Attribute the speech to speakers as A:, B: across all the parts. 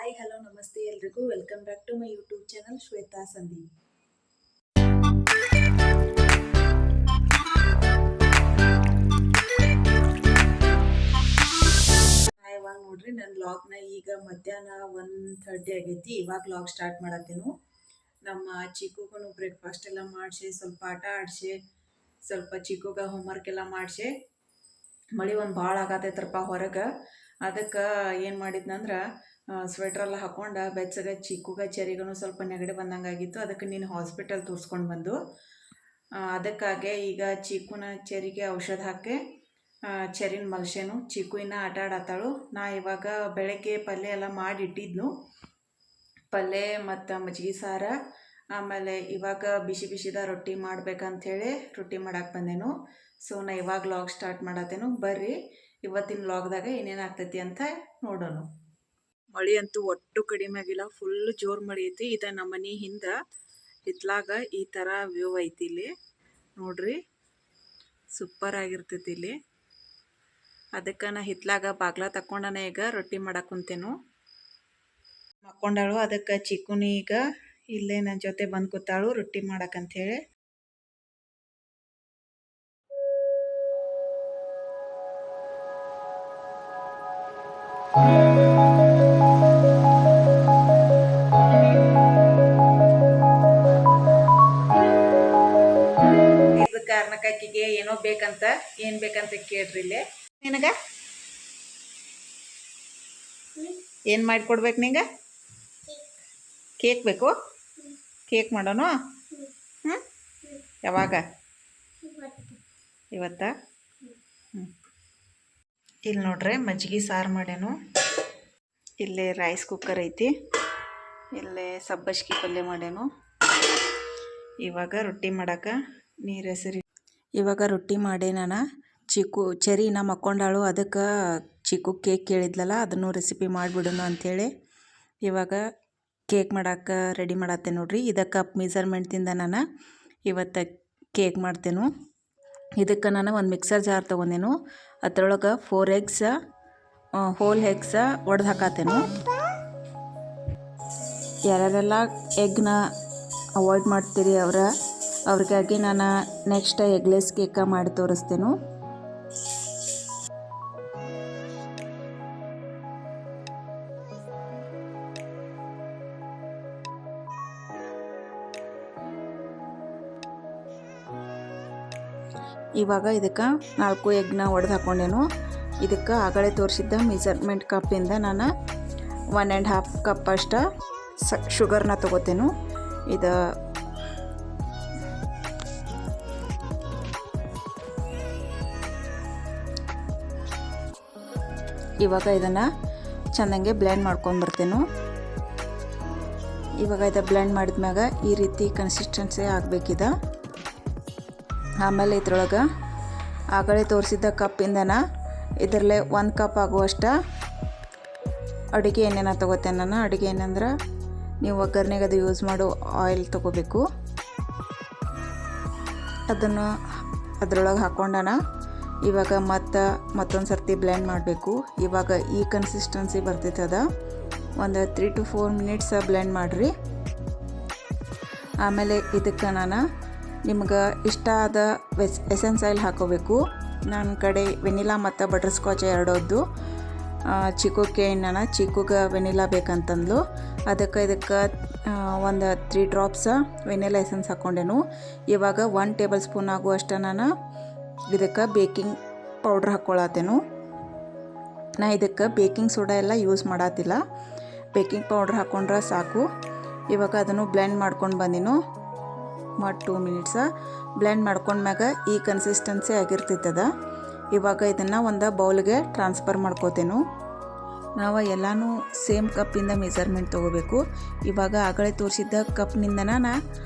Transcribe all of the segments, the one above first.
A: Hi hello ನಮಸ್ತೆ ಎಲ್ರಿಗೂ welcome back to my YouTube channel Shweta Sandeep. ಇವಾಗ ನೋಡ್ರಿ ನನ್ನ ವ್ಲಾಗ್ನ ಈಗ ಮಧ್ಯಾಹ್ನ 1:30 ಆಗೈತಿ. ಇವಾಗ ವ್ಲಾಗ್ ಸ್ಟಾರ್ಟ್ ಮಾಡತ್ತೇನು. ನಮ್ಮ ಚಿಕ್ಕೂಗೂ ಬ್ರೇಕ್ಫಾಸ್ಟ್ ಎಲ್ಲ ಮಾಡಿಸಿ ಸ್ವಲ್ಪ ಆಟ ಆಡಿಸಿ ಸ್ವಲ್ಪ ಚಿಕ್ಕೂಗ ಹೋಮ್ವರ್ಕ್ ಎಲ್ಲ ಮಾಡಿಸಿ ಮಳೆ ಒಂದು ಭಾಳ ಆಗತೈತ್ರಪ್ಪ ಹೊರಗೆ. ಅದಕ್ಕೆ ಏನು ಮಾಡಿದ್ನಂದ್ರೆ ಸ್ವೆಟ್ರೆಲ್ಲ ಹಾಕ್ಕೊಂಡು ಬೆಚ್ಚಗೆ ಚಿಕ್ಕೂಗ ಚರಿಗೂ ಸ್ವಲ್ಪ ನೆಗಡಿ ಬಂದಂಗೆ ಆಗಿತ್ತು. ಅದಕ್ಕೆ ನೀನು ಹಾಸ್ಪಿಟಲ್ ತೋರಿಸ್ಕೊಂಡು ಬಂದು ಅದಕ್ಕಾಗೆ ಈಗ ಚಿಕ್ಕೂನ ಚರಿಗೆ ಔಷಧ ಹಾಕಿ ಚರಿನ ಮಲ್ಸೇನು. ಚಿಕ್ಕು ಇನ್ನೂ ಆಟ ಆಡತ್ತಾಳು. ನಾ ಇವಾಗ ಬೆಳಗ್ಗೆ ಪಲ್ಯ ಎಲ್ಲ ಮಾಡಿ ಇಟ್ಟಿದ್ನು. ಪಲ್ಯ ಮತ್ತು ಮಜ್ಜಿಗೆ ಸಾರ, ಆಮೇಲೆ ಇವಾಗ ಬಿಸಿ ಬಿಸಿದ ರೊಟ್ಟಿ ಮಾಡ್ಬೇಕಂಥೇಳಿ ರೊಟ್ಟಿ ಮಾಡಕ್ಕೆ ಬಂದೇನು. ಸೊ ನಾ ಇವಾಗ ವ್ಲಾಗ್ ಸ್ಟಾರ್ಟ್ ಮಾಡತ್ತೇನು. ಬರ್ರಿ ಇವತ್ತಿನ ವ್ಲಾಗ್ದಾಗ ಏನೇನು ಆಗ್ತೈತಿ ಅಂತ ನೋಡೋಣ. ಮಳೆ ಅಂತೂ ಒಟ್ಟು ಕಡಿಮೆ ಆಗಿಲ್ಲ, ಫುಲ್ ಜೋರು ಮಳೆ ಐತಿ. ಇದು ನಮ್ಮ ಮನೆ ಹಿಂದೆ ಹಿತ್ಲಾಗ ಈ ಥರ ವ್ಯೂ ಐತಿ. ಇಲ್ಲಿ ನೋಡ್ರಿ ಸೂಪರ್ ಆಗಿರ್ತೈತಿ ಇಲ್ಲಿ. ಅದಕ್ಕೆ ನಾ ಹಿತ್ಲಾಗ ಬಾಗ್ಲ ತಕ್ಕೊಂಡನೇ ಈಗ ರೊಟ್ಟಿ ಮಾಡಕ್ಕೆ ಕುಂತೇನು. ಮಕ್ಕೊಂಡಾಳು. ಅದಕ್ಕೆ ಚಿಕ್ಕುನಿ ಈಗ ಇಲ್ಲೇ ನನ್ನ ಜೊತೆ ಬಂದು ಕೂತಾಳು ರೊಟ್ಟಿ ಮಾಡಕ್ಕಂಥೇಳಿ. ಕಾರಣಕ್ಕಾಕಿಗೆ ಏನೋ ಬೇಕಂತ, ಏನು ಬೇಕಂತ ಕೇಳ್ರಿ. ಇಲ್ಲೇ ನಿನಗೆ ಏನು ಮಾಡಿಕೊಡ್ಬೇಕು? ನಿಂಗೆ ಕೇಕ್ ಬೇಕು? ಕೇಕ್ ಮಾಡೋಣ. ಯಾವಾಗ? ಇವತ್ತ? ಇಲ್ಲಿ ನೋಡ್ರಿ ಮಜ್ಜಿಗೆ ಸಾರು ಮಾಡ್ಯಾನು. ಇಲ್ಲೇ ರೈಸ್ ಕುಕ್ಕರ್ ಐತಿ. ಇಲ್ಲೇ ಸಬ್ಬಸ್ಗಿ ಪಲ್ಯ ಮಾಡ್ಯಾನು. ಇವಾಗ ರೊಟ್ಟಿ ಮಾಡಕ್ಕೆ ನೀರು ಹೆಸರಿ. ಇವಾಗ ರೊಟ್ಟಿ ಮಾಡೇ ನಾನು. ಚಿಕ್ಕು ಚರಿನ ಮಕ್ಕೊಂಡಾಳು. ಅದಕ್ಕೆ ಚಿಕ್ಕು ಕೇಕ್ ಕೇಳಿದ್ಲಲ್ಲ, ಅದನ್ನು ರೆಸಿಪಿ ಮಾಡಿಬಿಡೋಣ ಅಂಥೇಳಿ ಇವಾಗ ಕೇಕ್ ಮಾಡಕ್ಕೆ ರೆಡಿ ಮಾಡತ್ತೆ ನೋಡ್ರಿ. ಇದಕ್ಕೆ ಕಪ್ ಮೆಜರ್ಮೆಂಟ್ದಿಂದ ನಾನು ಇವತ್ತು ಕೇಕ್ ಮಾಡ್ತೇನೆ. ಇದಕ್ಕೆ ನಾನು ಒಂದು ಮಿಕ್ಸರ್ ಜಾರ್ ತೊಗೊಂಡೇನು. ಅದರೊಳಗೆ 4 eggs ಹೋಲ್ ಎಗ್ಸ ಒಡೆದು ಹಾಕತ್ತೇನು. ಯಾರ್ಯಾರೆಲ್ಲ ಎಗ್ನ ಅವಾಯ್ಡ್ ಮಾಡ್ತೀರಿ ಅವ್ರಿಗಾಗಿ ನಾನು ನೆಕ್ಸ್ಟ್ ಎಗ್ಲೆಸ್ ಕೇಕ ಮಾಡಿ ತೋರಿಸ್ತೇನೆ. ಇವಾಗ ಇದಕ್ಕೆ 4 ಎಗ್ನ ಒಡೆದು ಹಾಕ್ಕೊಂಡೇನು. ಇದಕ್ಕೆ ಆಗಲೇ ತೋರಿಸಿದ್ದ ಮೆಜರ್ಮೆಂಟ್ ಕಪ್ಪಿಂದ ನಾನು 1.5 ಕಪ್ ಅಷ್ಟು ಶುಗರ್ನ ತೊಗೋತೇನು. ಇದು ಇವಾಗ ಇದನ್ನು ಚೆಂದಂಗೆ ಬ್ಲೆಂಡ್ ಮಾಡ್ಕೊಂಡು ಬರ್ತೇನೆ. ಇವಾಗ ಇದು ಬ್ಲೆಂಡ್ ಮಾಡಿದ್ಮ್ಯಾಗ ಈ ರೀತಿ ಕನ್ಸಿಸ್ಟೆನ್ಸಿ ಆಗಬೇಕಿದ. ಆಮೇಲೆ ಇದ್ರೊಳಗೆ ಆಗಲೇ ತೋರಿಸಿದ್ದ ಕಪ್ಪಿಂದನ ಇದರಲ್ಲೇ 1 ಕಪ್ ಆಗುವಷ್ಟು ಅಡುಗೆ ಎಣ್ಣೆನ ತೊಗೋತೇನೆ ನಾನು. ಅಡುಗೆ ಎಣ್ಣೆ ನೀವು ಒಗ್ಗರಣೆಗೆ ಅದು ಯೂಸ್ ಮಾಡೋ ಆಯಿಲ್ ತೊಗೋಬೇಕು. ಅದನ್ನು ಅದರೊಳಗೆ ಹಾಕ್ಕೊಂಡನ ಇವಾಗ ಮತ್ತೊಂದು ಸರ್ತಿ ಬ್ಲೆಂಡ್ ಮಾಡಬೇಕು. ಇವಾಗ ಈ ಕನ್ಸಿಸ್ಟೆನ್ಸಿ ಬರ್ತೈತೆ. ಅದ ಒಂದು 3 to 4 minutes ಬ್ಲೆಂಡ್ ಮಾಡಿರಿ. ಆಮೇಲೆ ಇದಕ್ಕೆ ನಾನು ನಿಮ್ಗೆ ಇಷ್ಟ ಆದ ಎಸೆನ್ಸ್ ಆಯಿಲ್ ಹಾಕೋಬೇಕು. ನನ್ನ ಕಡೆ ವೆನಿಲಾ ಮತ್ತು ಬಟರ್ ಸ್ಕಾಚ್ ಎರಡೋದು. ಚಿಕ್ಕುಗೆ ನಾನು ಚಿಕ್ಕುಗೆ ವೆನಿಲಾ ಬೇಕಂತಂದ್ಲು. ಅದಕ್ಕೆ ಇದಕ್ಕೆ ಒಂದು 3 drops ವೆನಿಲಾ ಎಸೆನ್ಸ್ ಹಾಕ್ಕೊಂಡೇನು. ಇವಾಗ 1 tablespoon ಆಗುವಷ್ಟು ನಾನು ಇದಕ್ಕೆ ಬೇಕಿಂಗ್ ಪೌಡ್ರ್ ಹಾಕ್ಕೊಳತ್ತೇನು. ನಾ ಇದಕ್ಕೆ ಬೇಕಿಂಗ್ ಸೋಡಾ ಎಲ್ಲ ಯೂಸ್ ಮಾಡತ್ತಿಲ್ಲ, ಬೇಕಿಂಗ್ ಪೌಡ್ರ್ ಹಾಕ್ಕೊಂಡ್ರೆ ಸಾಕು. ಇವಾಗ ಅದನ್ನು ಬ್ಲೆಂಡ್ ಮಾಡ್ಕೊಂಡು ಬಂದಿನು. 2 minutes ಬ್ಲೆಂಡ್ ಮಾಡ್ಕೊಂಡ್ಮ್ಯಾಗ ಈ ಕನ್ಸಿಸ್ಟೆನ್ಸಿ ಆಗಿರ್ತೈತದ. ಇವಾಗ ಇದನ್ನು ಒಂದು ಬೌಲ್ಗೆ ಟ್ರಾನ್ಸ್ಫರ್ ಮಾಡ್ಕೋತೇನು. ನಾವು ಎಲ್ಲನೂ ಸೇಮ್ ಕಪ್ಪಿಂದ ಮೆಜರ್ಮೆಂಟ್ ತೊಗೋಬೇಕು. ಇವಾಗ ಆಗಲೇ ತೋರಿಸಿದ್ದ ಕಪ್ನಿಂದ ನಾನು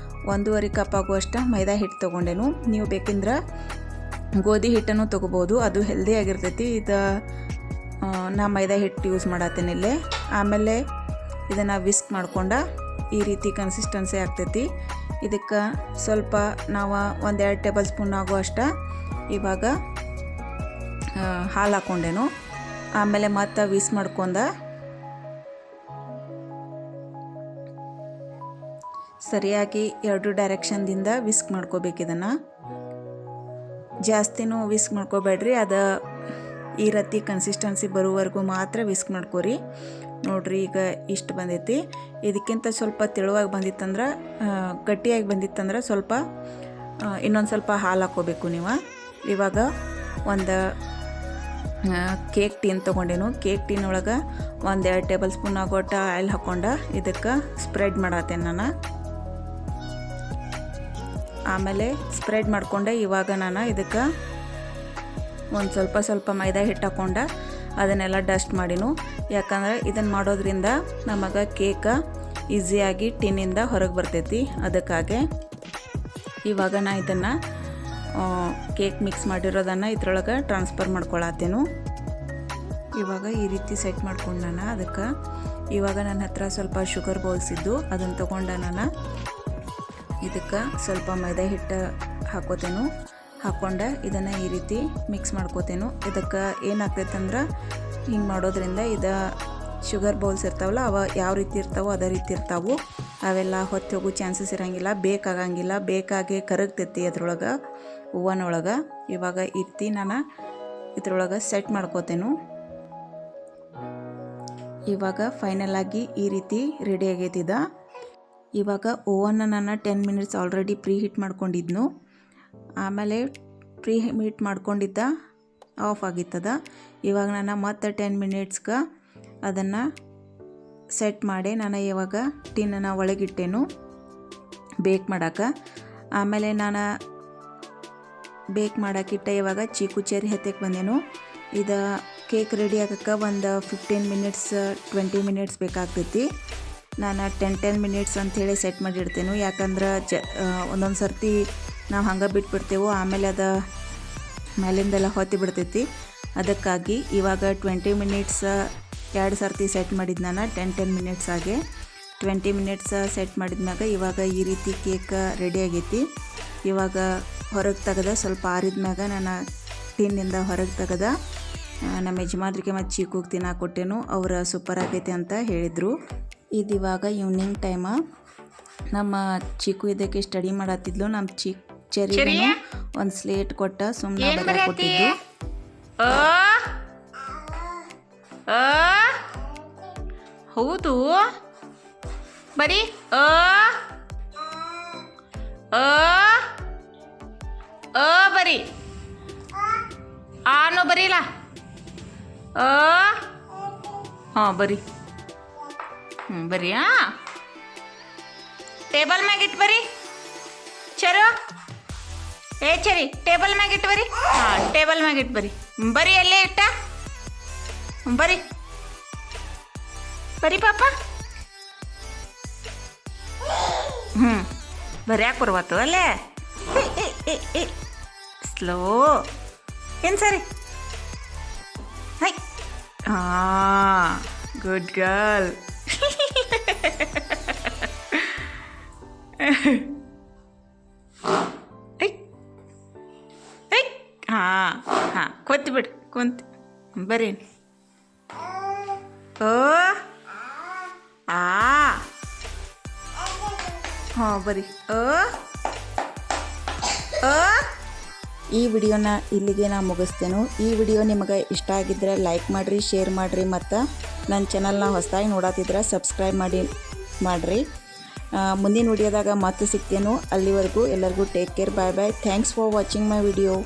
A: 1.5 ಕಪ್ ಆಗುವಷ್ಟು ಮೈದಾ ಹಿಟ್ಟು ತೊಗೊಂಡೇನು. ನೀವು ಬೇಕೆಂದ್ರೆ ಗೋಧಿ ಹಿಟ್ಟನ್ನು ತೊಗೋಬೋದು, ಅದು ಹೆಲ್ದಿ ಆಗಿರ್ತೈತಿ. ಇದು ನಾ ಮೈದಾ ಹಿಟ್ಟು ಯೂಸ್ ಮಾಡತ್ತೇನೆ ಇಲ್ಲೇ. ಆಮೇಲೆ ಇದನ್ನು ವಿಸ್ಕ್ ಮಾಡ್ಕೊಂಡು ಈ ರೀತಿ ಕನ್ಸಿಸ್ಟೆನ್ಸಿ ಆಗ್ತೈತಿ. ಇದಕ್ಕೆ ಸ್ವಲ್ಪ ನಾವು 1-2 tablespoon ಆಗುವಷ್ಟು ಇವಾಗ ಹಾಲು ಹಾಕ್ಕೊಂಡೇನು. ಆಮೇಲೆ ಮತ್ತೆ ವಿಸ್ ಮಾಡ್ಕೊಂಡು ಸರಿಯಾಗಿ 2 ಡೈರೆಕ್ಷನ್ದಿಂದ ವಿಸ್ಕ್ ಮಾಡ್ಕೋಬೇಕು. ಇದನ್ನು ಜಾಸ್ತಿನೂ ವಿಸ್ಕ್ ಮಾಡ್ಕೋಬೇಡ್ರಿ, ಅದು ಈ ರೀತಿ ಕನ್ಸಿಸ್ಟೆನ್ಸಿ ಬರೋವರೆಗೂ ಮಾತ್ರ ವಿಸ್ಕ್ ಮಾಡ್ಕೋರಿ. ನೋಡ್ರಿ ಈಗ ಇಷ್ಟು ಬಂದೈತಿ. ಇದಕ್ಕಿಂತ ಸ್ವಲ್ಪ ತೆಳುವಾಗಿ ಬಂದಿತ್ತಂದ್ರೆ, ಗಟ್ಟಿಯಾಗಿ ಬಂದಿತ್ತಂದ್ರೆ ಸ್ವಲ್ಪ ಇನ್ನೊಂದು ಸ್ವಲ್ಪ ಹಾಲು ಹಾಕ್ಕೋಬೇಕು ನೀವು. ಇವಾಗ ಒಂದು ಕೇಕ್ ಟೀನ್ ತೊಗೊಂಡೇನು. ಕೇಕ್ ಟೀನ್ ಒಳಗೆ 1-2 ಟೇಬಲ್ ಸ್ಪೂನ್ ಆಗೋಟ ಆಯಿಲ್ ಹಾಕ್ಕೊಂಡು ಇದಕ್ಕೆ ಸ್ಪ್ರೆಡ್ ಮಾಡತ್ತೇನೆ ನಾನು. ಆಮೇಲೆ ಸ್ಪ್ರೆಡ್ ಮಾಡಿಕೊಂಡೆ ಇವಾಗ ನಾನು ಇದಕ್ಕೆ ಒಂದು ಸ್ವಲ್ಪ ಮೈದಾ ಹಿಟ್ಟು ಹಾಕ್ಕೊಂಡು ಅದನ್ನೆಲ್ಲ ಡಸ್ಟ್ ಮಾಡಿನು. ಯಾಕಂದರೆ ಇದನ್ನು ಮಾಡೋದ್ರಿಂದ ನಮಗೆ ಕೇಕ ಈಸಿಯಾಗಿ ಟಿನ್ನಿಂದ ಹೊರಗೆ ಬರ್ತೈತಿ. ಅದಕ್ಕಾಗಿ ಇವಾಗ ನಾನು ಇದನ್ನು ಕೇಕ್ ಮಿಕ್ಸ್ ಮಾಡಿರೋದನ್ನು ಇದ್ರೊಳಗೆ ಟ್ರಾನ್ಸ್ಫರ್ ಮಾಡ್ಕೊಳತ್ತೇನು. ಇವಾಗ ಈ ರೀತಿ ಸೆಟ್ ಮಾಡ್ಕೊಂಡು ನಾನು ಅದಕ್ಕೆ ಇವಾಗ ನನ್ನ ಹತ್ರ ಸ್ವಲ್ಪ ಶುಗರ್ ಬೌಲ್ಸ್ ಇದ್ದು ಅದನ್ನು ತೊಗೊಂಡು ನಾನು ಇದಕ್ಕೆ ಸ್ವಲ್ಪ ಮೈದಾ ಹಿಟ್ಟು ಹಾಕೋತೇನು. ಹಾಕ್ಕೊಂಡು ಇದನ್ನು ಈ ರೀತಿ ಮಿಕ್ಸ್ ಮಾಡ್ಕೋತೇನು. ಇದಕ್ಕೆ ಏನಾಗ್ತೈತಂದ್ರೆ ಹಿಂಗೆ ಮಾಡೋದ್ರಿಂದ ಇದು ಶುಗರ್ ಬೌಲ್ಸ್ ಇರ್ತಾವಲ್ಲ ಅವ ಯಾವ ರೀತಿ ಇರ್ತಾವೋ ಅದೇ ರೀತಿ ಇರ್ತಾವೆ. ಅವೆಲ್ಲ ಹೊತ್ತು ಹೋಗೋ ಚಾನ್ಸಸ್ ಇರೋಂಗಿಲ್ಲ, ಬೇಕಾಗಂಗಿಲ್ಲ, ಬೇಕಾಗಿ ಕರಗ್ತೈತಿ ಅದ್ರೊಳಗೆ ಓವನ್. ಇವಾಗ ಈ ರೀತಿ ನಾನು ಇದ್ರೊಳಗೆ ಸೆಟ್ ಮಾಡ್ಕೋತೇನು. ಇವಾಗ ಫೈನಲ್ ಆಗಿ ಈ ರೀತಿ ರೆಡಿ ಆಗೈತಿದ. ಇವಾಗ ಓವನ್ನ ನಾನು 10 ಮಿನಿಟ್ಸ್ ಆಲ್ರೆಡಿ ಪ್ರೀ ಹೀಟ್ ಮಾಡ್ಕೊಂಡಿದ್ನು. ಆಮೇಲೆ ಪ್ರೀ ಹೀಟ್ ಮಾಡ್ಕೊಂಡಿದ್ದ ಆಫ್ ಆಗಿತ್ತದ. ಇವಾಗ ನಾನು ಮತ್ತೆ 10 ಮಿನಿಟ್ಸ್ಗೆ ಅದನ್ನು ಸೆಟ್ ಮಾಡಿ ನಾನು ಇವಾಗ ಟಿನ್ನನ್ನು ಒಳಗಿಟ್ಟೇನು ಬೇಕ್ ಮಾಡೋಕೆ. ಆಮೇಲೆ ನಾನು ಬೇಕ್ ಮಾಡೋಕ್ಕಿಟ್ಟ ಇವಾಗ ಚೀಕು ಚೆರಿ ಹತ್ತಕ್ಕೆ ಬಂದೇನು. ಇದು ಕೇಕ್ ರೆಡಿ ಆಗೋಕ್ಕೆ ಒಂದು 15 ಮಿನಿಟ್ಸ್ 20 ಮಿನಿಟ್ಸ್ ಬೇಕಾಗ್ತೈತಿ. ನಾನು 10 ಮಿನಿಟ್ಸ್ ಅಂಥೇಳಿ ಸೆಟ್ ಮಾಡಿಡ್ತೇನೆ. ಯಾಕಂದ್ರೆ ಒಂದೊಂದು ಸರ್ತಿ ನಾವು ಹಂಗೆ ಬಿಟ್ಬಿಡ್ತೇವೆ, ಆಮೇಲೆ ಅದು ಮೇಲಿಂದೆಲ್ಲ ಹೊತ್ತಿ ಬಿಡ್ತೈತಿ. ಅದಕ್ಕಾಗಿ ಇವಾಗ 20 ಮಿನಿಟ್ಸ್ 2 ಸರ್ತಿ ಸೆಟ್ ಮಾಡಿದ್ದು ನಾನು 10 ಮಿನಿಟ್ಸ್ ಆಗಿ 20 ಮಿನಿಟ್ಸ್ ಸೆಟ್ ಮಾಡಿದ್ಮ್ಯಾಗ ಇವಾಗ ಈ ರೀತಿ ಕೇಕ್ ರೆಡಿ ಆಗೈತಿ. ಇವಾಗ ಹೊರಗೆ ತೆಗೆದ ಸ್ವಲ್ಪ ಆರಿದ್ಮ್ಯಾಗ ನಾನು ಟಿನ್ನಿಂದ ಹೊರಗೆ ತೆಗೆದ ನಮ್ಮ ಯಜಮಾನ್ರಿಗೆ ಮತ್ತು ಚೀಕುಗೆ ತಿನ್ನಕ್ಕೆ ಕೊಟ್ಟೆನು. ಅವರು ಸೂಪರ್ ಆಗೈತೆ ಅಂತ ಹೇಳಿದರು. ಇದು ಇವಾಗ ಈವ್ನಿಂಗ್ ಟೈಮ. ನಮ್ಮ ಚೀಕು ಇದಕ್ಕೆ ಸ್ಟಡಿ ಮಾಡತ್ತಿದ್ಲು. ನಮ್ಮ ಚೆರಿ ಒಂದು ಸ್ಲೇಟ್ ಕೊಟ್ಟ ಸುಮ್ಮನೆ ಕೊಟ್ಟಿದ್ದು.
B: ಹೌದು ಬರೀ ಬರೀ ಆನು ಬರೀಲ್ಲ. ಹಾಂ ಬರೀ ಬರೀ. ಟೇಬಲ್ ಮ್ಯಾಗಿಟ್ಟು ಬರೀ ಚರು. ಚರಿ ಟೇಬಲ್ ಮ್ಯಾಗಿಟ್ಟು ಬರೀ. ಹಾಂ ಟೇಬಲ್ ಮ್ಯಾಗಿಟ್ಟು ಬರೀ. ಬರೀ ಎಲ್ಲೇ ಇಟ್ಟ ಬರೀ ಬರೀ ಪಾಪ. ಬರ್ಯಾಕೆ ಬರ್ಬಾತು ಅಲ್ಲೇ. ಸ್ಲೋ ಏನು ಸರಿ. ಹೈ ಹಾಂ ಗುಡ್ ಗರ್ಲ್. ಹಾಂ ಹಾಂ ಕೂತ್ ಬಿಡು ಕುಂತ ಬರೀ. ಓ ಹಾಂ ಬರೀ.
A: ಈ ವಿಡಿಯೋನ ಇಲ್ಲಿಗೆ ನಾನು ಮುಗಿಸ್ತೇನೆ. ಈ ವಿಡಿಯೋ ನಿಮಗೆ ಇಷ್ಟ ಆಗಿದ್ದರೆ ಲೈಕ್ ಮಾಡಿರಿ, ಶೇರ್ ಮಾಡಿರಿ, ಮತ್ತು ನನ್ನ ಚಾನಲ್ನ ಹೊಸದಾಗಿ ನೋಡತ್ತಿದ್ರೆ ಸಬ್ಸ್ಕ್ರೈಬ್ ಮಾಡಿರಿ. ಮುಂದಿನ ವಿಡಿಯೋದಾಗ ಮತ್ತೆ ಸಿಗ್ತೇನೆ. ಅಲ್ಲಿವರೆಗೂ ಎಲ್ಲರಿಗೂ take care. Bye bye. Thanks for watching my video.